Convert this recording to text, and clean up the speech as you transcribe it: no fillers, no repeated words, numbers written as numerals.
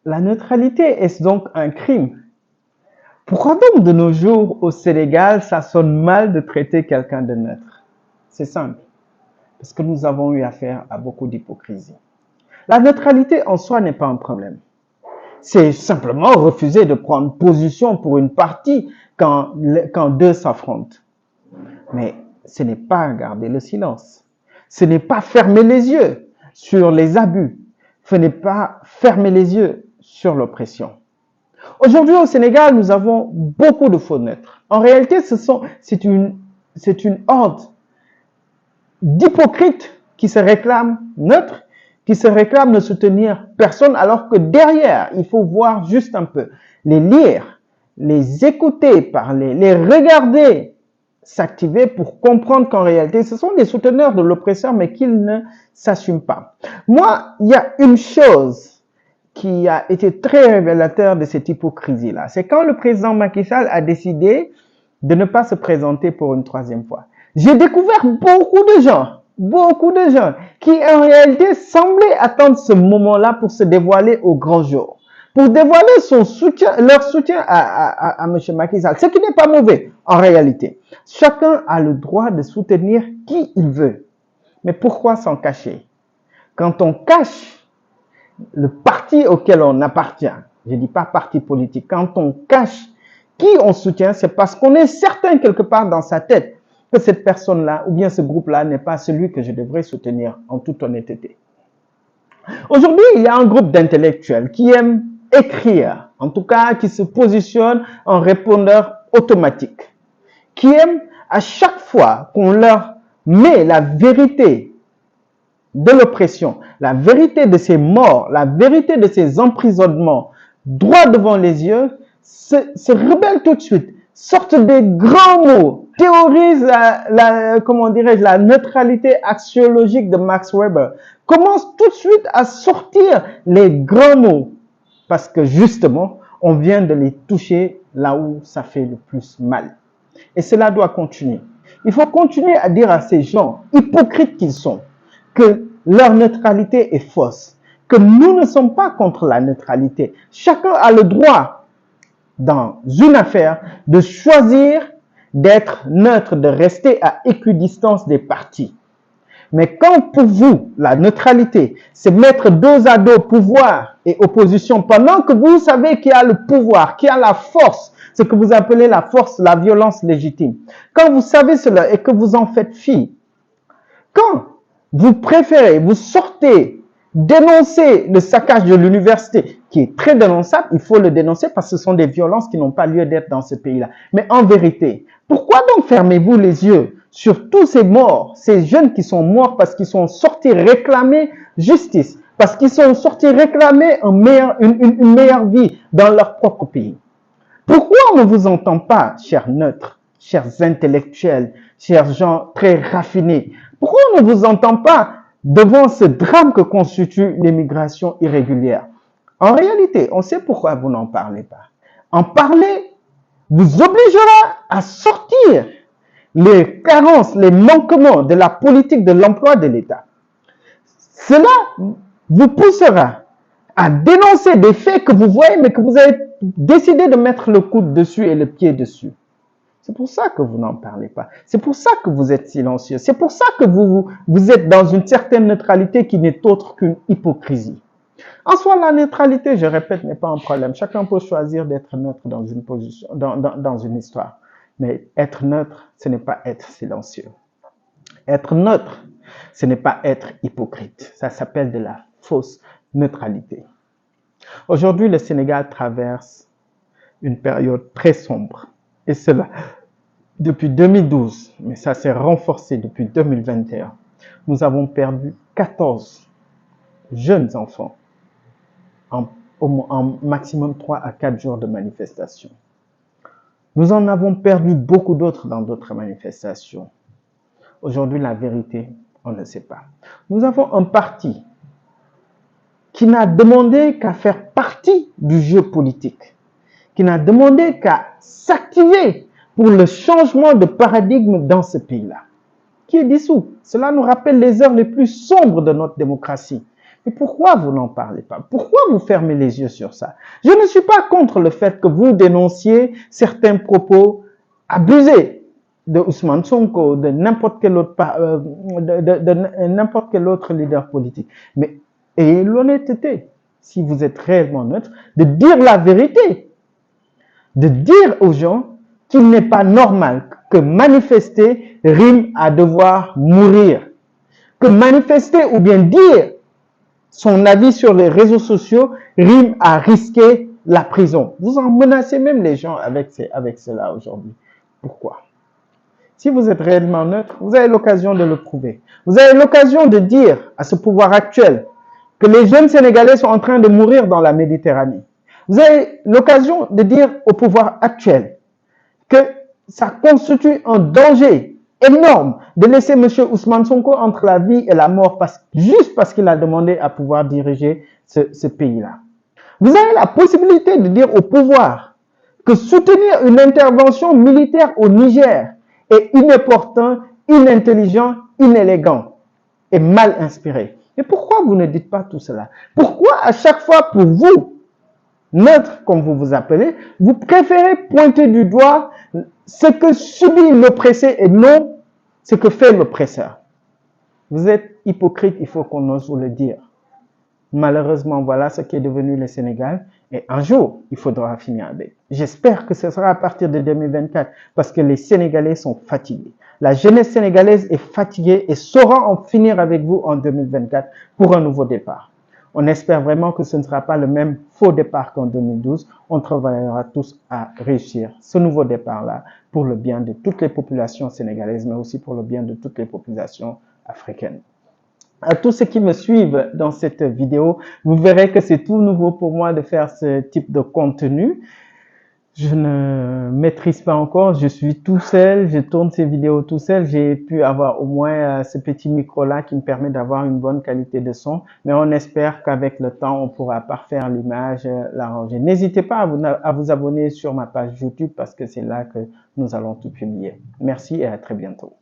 La neutralité est donc un crime. Pourquoi donc de nos jours au Sénégal, ça sonne mal de traiter quelqu'un de neutre? C'est simple, parce que nous avons eu affaire à beaucoup d'hypocrisie. La neutralité en soi n'est pas un problème. C'est simplement refuser de prendre position pour une partie quand deux s'affrontent. Mais ce n'est pas garder le silence. Ce n'est pas fermer les yeux sur les abus. Ce n'est pas fermer les yeux sur l'oppression. Aujourd'hui au Sénégal, nous avons beaucoup de faux neutres. En réalité, c'est une horde d'hypocrites qui se réclament neutres, qui se réclament de soutenir personne, alors que derrière, il faut voir juste un peu, les lire, les écouter parler, les regarder s'activer pour comprendre qu'en réalité, ce sont des souteneurs de l'oppresseur, mais qu'ils ne s'assument pas. Moi, il y a une chose qui a été très révélateur de cette hypocrisie-là. C'est quand le président Macky Sall a décidé de ne pas se présenter pour une troisième fois. J'ai découvert beaucoup de gens qui en réalité semblaient attendre ce moment-là pour se dévoiler au grand jour, pour dévoiler leur soutien à M. Macky Sall, ce qui n'est pas mauvais en réalité. Chacun a le droit de soutenir qui il veut. Mais pourquoi s'en cacher? Quand on cache le parti auquel on appartient, je ne dis pas parti politique, quand on cache qui on soutient, c'est parce qu'on est certain quelque part dans sa tête que cette personne-là ou bien ce groupe-là n'est pas celui que je devrais soutenir en toute honnêteté. Aujourd'hui, il y a un groupe d'intellectuels qui aiment écrire, en tout cas qui se positionnent en répondeur automatique, qui aiment à chaque fois qu'on leur met la vérité de l'oppression, la vérité de ces morts, la vérité de ces emprisonnements droit devant les yeux, se rebellent tout de suite, sortent des grands mots, théorisent la neutralité axiologique de Max Weber, commencent tout de suite à sortir les grands mots, parce que justement, on vient de les toucher là où ça fait le plus mal. Et cela doit continuer. Il faut continuer à dire à ces gens, hypocrites qu'ils sont, que leur neutralité est fausse, que nous ne sommes pas contre la neutralité. Chacun a le droit, dans une affaire, de choisir d'être neutre, de rester à équidistance des partis. Mais quand pour vous, la neutralité, c'est mettre dos à dos pouvoir et opposition, pendant que vous savez qu'il y a le pouvoir, qu'il y a la force, ce que vous appelez la force, la violence légitime. Quand vous savez cela et que vous en faites fi, quand vous préférez, vous sortez, dénoncer le saccage de l'université, qui est très dénonçable, il faut le dénoncer parce que ce sont des violences qui n'ont pas lieu d'être dans ce pays-là. Mais en vérité, pourquoi donc fermez-vous les yeux sur tous ces morts, ces jeunes qui sont morts parce qu'ils sont sortis réclamer justice, parce qu'ils sont sortis réclamer une meilleure vie dans leur propre pays? Pourquoi on ne vous entend pas, chers neutres, chers intellectuels, chers gens très raffinés? Pourquoi on ne vous entend pas devant ce drame que constitue l'immigration irrégulière? En réalité, on sait pourquoi vous n'en parlez pas. En parler vous obligera à sortir les carences, les manquements de la politique de l'emploi de l'État. Cela vous poussera à dénoncer des faits que vous voyez, mais que vous avez décidé de mettre le coude dessus et le pied dessus. C'est pour ça que vous n'en parlez pas. C'est pour ça que vous êtes silencieux. C'est pour ça que vous êtes dans une certaine neutralité qui n'est autre qu'une hypocrisie. En soi, la neutralité, je répète, n'est pas un problème. Chacun peut choisir d'être neutre dans une position, dans une histoire. Mais être neutre, ce n'est pas être silencieux. Être neutre, ce n'est pas être hypocrite. Ça s'appelle de la fausse neutralité. Aujourd'hui, le Sénégal traverse une période très sombre. Et cela depuis 2012, mais ça s'est renforcé depuis 2021. Nous avons perdu 14 jeunes enfants en maximum 3 à 4 jours de manifestation. Nous en avons perdu beaucoup d'autres dans d'autres manifestations. Aujourd'hui, la vérité, on ne sait pas. Nous avons un parti qui n'a demandé qu'à faire partie du jeu politique, qui n'a demandé qu'à s'activer pour le changement de paradigme dans ce pays-là, qui est dissous. Cela nous rappelle les heures les plus sombres de notre démocratie. Mais pourquoi vous n'en parlez pas? Pourquoi vous fermez les yeux sur ça? Je ne suis pas contre le fait que vous dénonciez certains propos abusés de Ousmane Sonko, de n'importe quel autre, n'importe quel autre leader politique. Mais ayez l'honnêteté, si vous êtes réellement neutre, de dire la vérité, de dire aux gens qu'il n'est pas normal que manifester rime à devoir mourir, que manifester ou bien dire son avis sur les réseaux sociaux rime à risquer la prison. Vous en menacez même les gens avec cela aujourd'hui. Pourquoi? Si vous êtes réellement neutre, vous avez l'occasion de le prouver. Vous avez l'occasion de dire à ce pouvoir actuel que les jeunes Sénégalais sont en train de mourir dans la Méditerranée. Vous avez l'occasion de dire au pouvoir actuel que ça constitue un danger énorme de laisser M. Ousmane Sonko entre la vie et la mort juste parce qu'il a demandé à pouvoir diriger ce pays-là. Vous avez la possibilité de dire au pouvoir que soutenir une intervention militaire au Niger est inopportun, inintelligent, inélégant et mal inspiré. Mais pourquoi vous ne dites pas tout cela? Pourquoi à chaque fois pour vous, neutre comme vous vous appelez, vous préférez pointer du doigt ce que subit l'oppressé et non ce que fait l'oppresseur? Vous êtes hypocrite, il faut qu'on ose vous le dire. Malheureusement, voilà ce qui est devenu le Sénégal. Et un jour, il faudra finir avec. J'espère que ce sera à partir de 2024 parce que les Sénégalais sont fatigués. La jeunesse sénégalaise est fatiguée et saura en finir avec vous en 2024 pour un nouveau départ. On espère vraiment que ce ne sera pas le même faux départ qu'en 2012. On travaillera tous à réussir ce nouveau départ-là pour le bien de toutes les populations sénégalaises, mais aussi pour le bien de toutes les populations africaines. À tous ceux qui me suivent dans cette vidéo, vous verrez que c'est tout nouveau pour moi de faire ce type de contenu. Je ne maîtrise pas encore, je suis tout seul, je tourne ces vidéos tout seul. J'ai pu avoir au moins ce petit micro-là qui me permet d'avoir une bonne qualité de son. Mais on espère qu'avec le temps, on pourra parfaire l'image, l'arranger. N'hésitez pas à vous abonner sur ma page YouTube parce que c'est là que nous allons tout publier. Merci et à très bientôt.